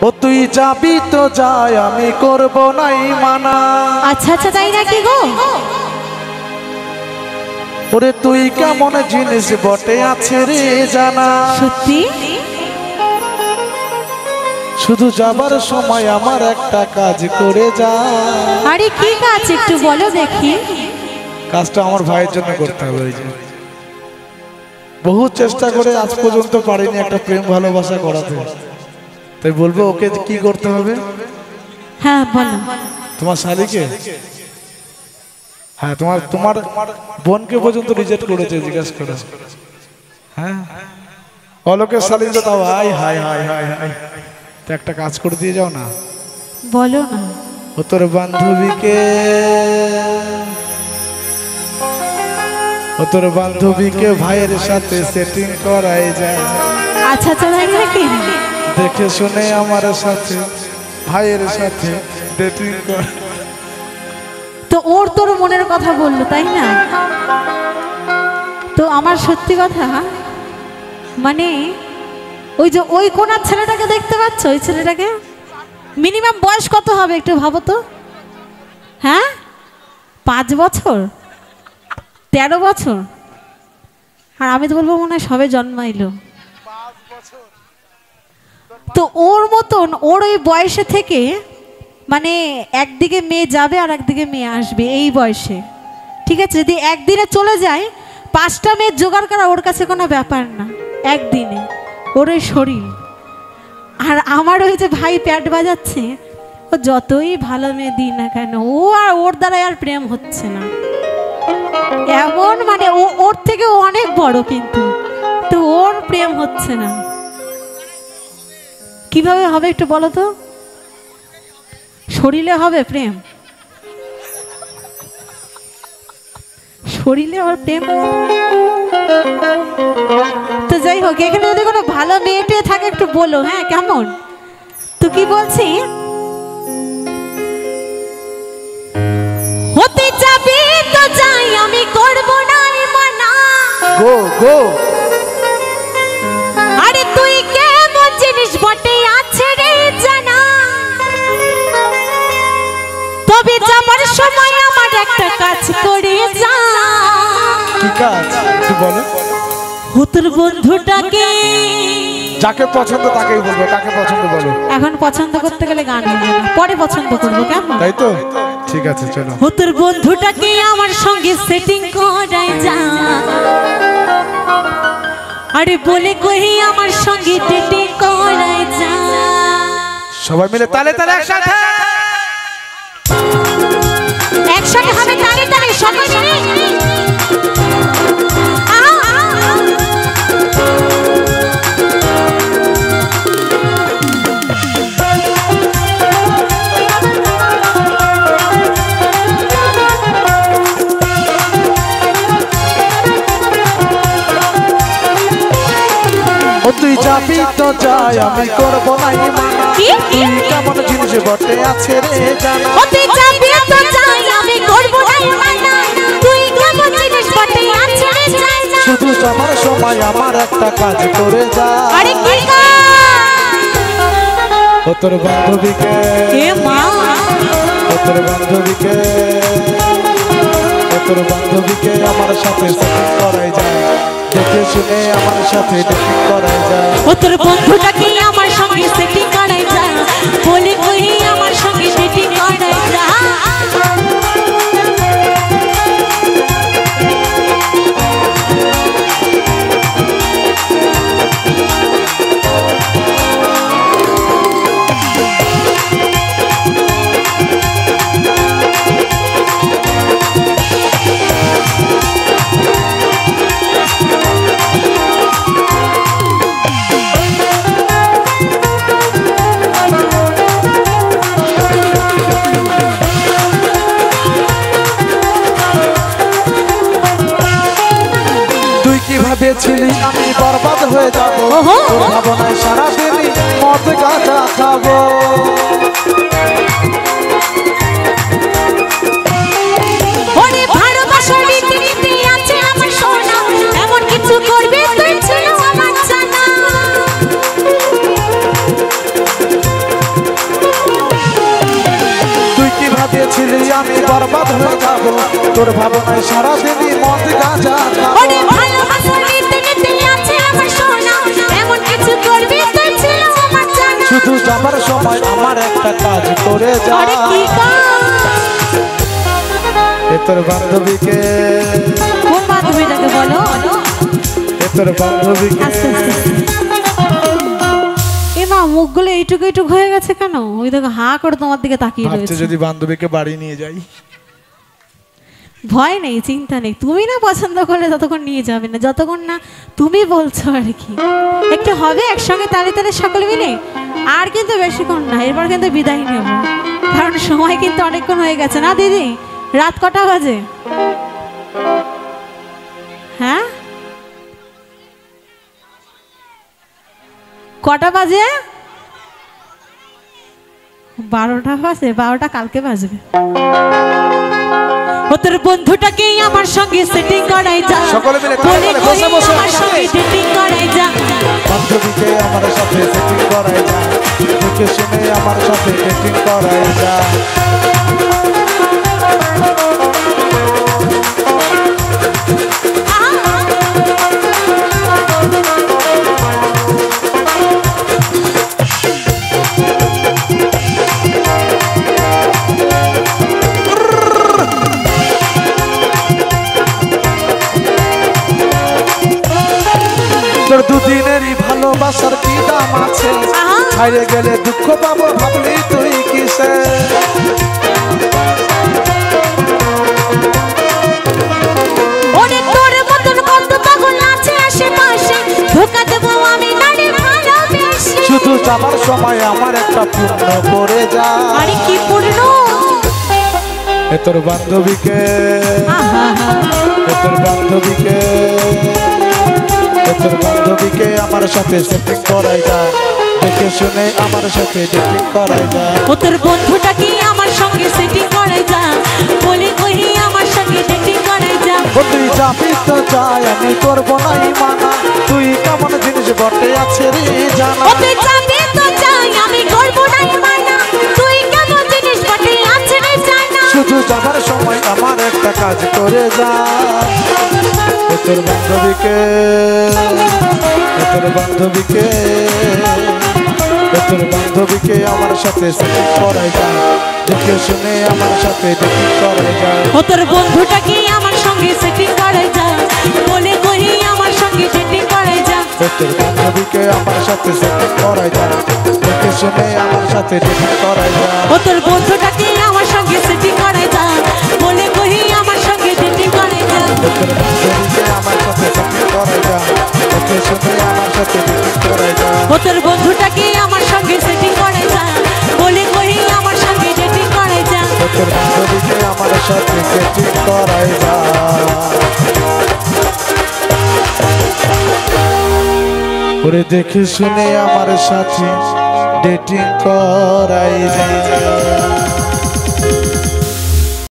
ও তুই যাবি তো যাই, আমি করব নাই মানা। আচ্ছা আচ্ছা, তাই নাকি গো? ওরে তুই কেমন জিনিস বটে আছে রে জানা। সত্যি? শুধু যাবার সময় আমার একটা কাজ করে যা। আরে কি কাজ একটু বলো দেখি। কাজটা আমার ভাইয়ের জন্য করতে হবে। ওই যে বহু চেষ্টা করে আজ পর্যন্ত পারিনি একটা প্রেম ভালোবাসা করাতে, তাই বলবো ওকে কি করতে হবে। হ্যাঁ বলো। তোমার শালীকে, হ্যাঁ তোমার তোমার বোনকে পর্যন্ত রিজেক্ট করেছে, জিজ্ঞাসা করে। হ্যাঁ অলোকের শালী তো তাও high high high high high. তো একটা কাজ করে দিয়ে যাও না। বলো না। ও তোর বান্ধবীকে, ও তোর বান্ধবীকে ভাইয়ের সাথে সেটিং করাই যায়। আচ্ছা আচ্ছা, তাই নাকি? দেখে শুনে আমার সাথে ভাইয়ের সাথে ডেটিং কর। তো ওর তোর মনের কথা বললো তাই না? তো আমার সত্যি কথা, মানে ওই যে ওই কোনার ছেলেটাকে দেখতে পাচ্ছ, ওই ছেলেটাকে মিনিমাম বয়স কত হবে একটু ভাবো তো। হ্যাঁ 5 বছর, 13 বছর, আর আমি তো বলবো মনে হয় সবে জন্মাইলো। তো ওর মতন ওর ওই বয়সে থেকে, মানে একদিকে মেয়ে যাবে আর একদিকে মেয়ে আসবে এই বয়সে, ঠিক আছে? যদি একদিনে চলে যায়, 5টা মেয়ে জোগাড় করা ওর কাছে কোনো ব্যাপার না একদিনে, ওর ওই শরীর। আর আমার ওই যে ভাই প্যাট বাজাচ্ছে, ও যতই ভালো মেয়ে দিই না কেন, ও আর ওর দ্বারা আর প্রেম হচ্ছে না এমন, মানে ও ওর থেকে অনেক বড়, কিন্তু তো ওর প্রেম হচ্ছে না। কিভাবে হবে একটু বলো তো? শরীরে হবে প্রেম? শরীরে আবার প্রেম? তো যাই হোক, এখানে যদি কোনো ভালো মেয়েটে থাকে একটু বলো, হ্যাঁ কেমন? তো কি বলছি, হতে যাবি তো যাই, আমি করব না মানা। গো গো আরে তুই কেমন জিনিস বটে আছে রে জানা। তবে যাবার সময় আমার একটা কাজ করে যা। কি কাজ তুই বলো? তোর বন্ধুটাকে, যাকে পছন্দ তাকেই বলবো। কাকে পছন্দ বলো? এখন পছন্দ করতে গেলে গান হবে না, পরে পছন্দ করবো কেমন? তাই তো, ঠিক আছে চলো। তোর বন্ধুটাকে আমার সঙ্গে সেটিং করাই যা। আরে বলে কই আমার সঙ্গে ডেটিং করাই যা। সবাই মিলে তালে তালে একসাথে, একসাথে হবে তালে তালে সবাই মিলে। ও তুই যাবি তো যাই, আমি করব নাই মানা। তুই কেমন জিনিস বটে আছে রে জানা। ও তুই যাবি তো যাই, আমি করব নাই মানা। তুই কেমন জিনিস বটে আছে রে জানা। শুধু যাবার সময় আমার একটা কাজ করে যা। আরে কি কাজ? ও তোর বান্ধবীকে, এ মা, ও তোর বান্ধবীকে, ও তোর বান্ধবীকে আমার সাথে সেটিং করাই যায়। দেখে শুনে আমার সাথে ডেটিং করাই যায়। ও তোর বন্ধুটাকে আমার সঙ্গে সেটিং করাই যা। বলে কই আমার সঙ্গে সেটিং করাই যা। ভেবেছিলি আমি বরবাদ হয়ে যাবো, তোর ভাবনায় সারাদিনই মদ গাঁজা খাবো। আমি বরবাদ হয়ে যাব তোর ভাবনায় সারাদিনই মদ গাঁজা খাবো। ওরে ভালোবাসা নিতে নিতে আছে আমার সোনা, এমন কিছু করবি তুই ছিল আমার জানা। শুধু যাবার সময় আমার একটা কাজ করে যা। আরে কি কাজ? এ তোর বান্ধবীকে, কোন বান্ধবীটাকে বলো? এ তোর বান্ধবীকে। আস্তে আস্তে। এ মা, মুখগুলো এইটুকু এইটুকু হয়ে গেছে কেন? ওই দেখো হাঁ করে তোমার দিকে তাকিয়ে ভাবছে রয়েছে। যদি বান্ধবীকে বাড়ি নিয়ে যাই। ভয় নেই, চিন্তা নেই, তুমি না পছন্দ করলে ততক্ষণ নিয়ে যাবে না, যতক্ষণ না তুমি বলছো আর কি। একটু হবে একসঙ্গে তালে তালে সকলে মিলে, আর কিন্তু বেশিক্ষণ না, এরপর কিন্তু বিদায় নেব, কারণ সময় কিন্তু অনেকক্ষণ হয়ে গেছে না দিদি? রাত কটা বাজে? হ্যাঁ, কটা বাজে? 12টা বাজে। 12টা কালকে বাজবে। ও তোর বন্ধুটাকে আমার সঙ্গে সেটিং করাই যা, সকলে মিলে বলে বসে বসে আমার সঙ্গে ডেটিং করাই যা। বান্ধবীকে আমার সাথে সেটিং করাই যা, দেখে শুনে আমার সাথে ডেটিং করাই যা। তোর দুদিনেরই ভালোবাসার কি দাম আছে, হারিয়ে গেলে দুঃখ পাবো ভাবলি তুই কিসে। ওরে তোর মতন কত পাগল আছে আশেপাশে, ধোঁকা দেবো আমি নারে ভালোবেসে। শুধু যাবার সময় আমার একটা পূর্ণ করে যা। আরে কি পূর্ণ? এ তোর বান্ধবীকে, এ তোর বান্ধবীকে, এ তোর বান্ধবীকে আমার সাথে সেটিং করাই যা, দেখে শুনে আমার সাথে ডেটিং করাই যা। ও তোর বন্ধুটাকে আমার সঙ্গে সেটিং করাই যা, বলে কহি আমার সঙ্গে ডেটিং করাই যা। ও তুই যাবি তো যাই, আমি করবো নাই মানা, তুই কেমন জিনিস বটে আছে রে জানা। ও তুই যাবি তো যাই, আমি করবো নাই মানা, তুই কেমন জিনিস বটে আছে রে জানা। শুধু যাবার সময় আমার একটা কাজ করে যা। এ তোর বান্ধবীকে, এ তোর বান্ধবীকে, এ তোর বান্ধবীকে আমার সাথে সেটিং করাই যা, দেখে শুনে আমার সাথে ডেটিং করাই যা। ও তোর বন্ধুটাকে আমার সঙ্গে সেটিং করাই যা, বলে কহি আমার সঙ্গে ডেটিং করাই যা। এ তোর বান্ধবীকে আমার সাথে সেটিং করাই যা, দেখে শুনে আমার সাথে ডেটিং করাই যা। ও তোর বন্ধুটাকে আমার সঙ্গে সেটিং করাই যা, বলে কহি আমার সঙ্গে ডেটিং করাই যা। এ তোর বান্ধবীকে আমার সাথে সেটিং করাই যা, দেখে শুনে আমার সাথে ডেটিং করাই যা। ও তোর বন্ধুটাকে আমার সঙ্গে সেটিং করাই যা, বলে কহি আমার সঙ্গে ডেটিং করাই যা। এ তোর বান্ধবীকে আমার সাথে সেটিং করাই যা। ওরে দেখে শুনে আমার সাথে ডেটিং করাই যা।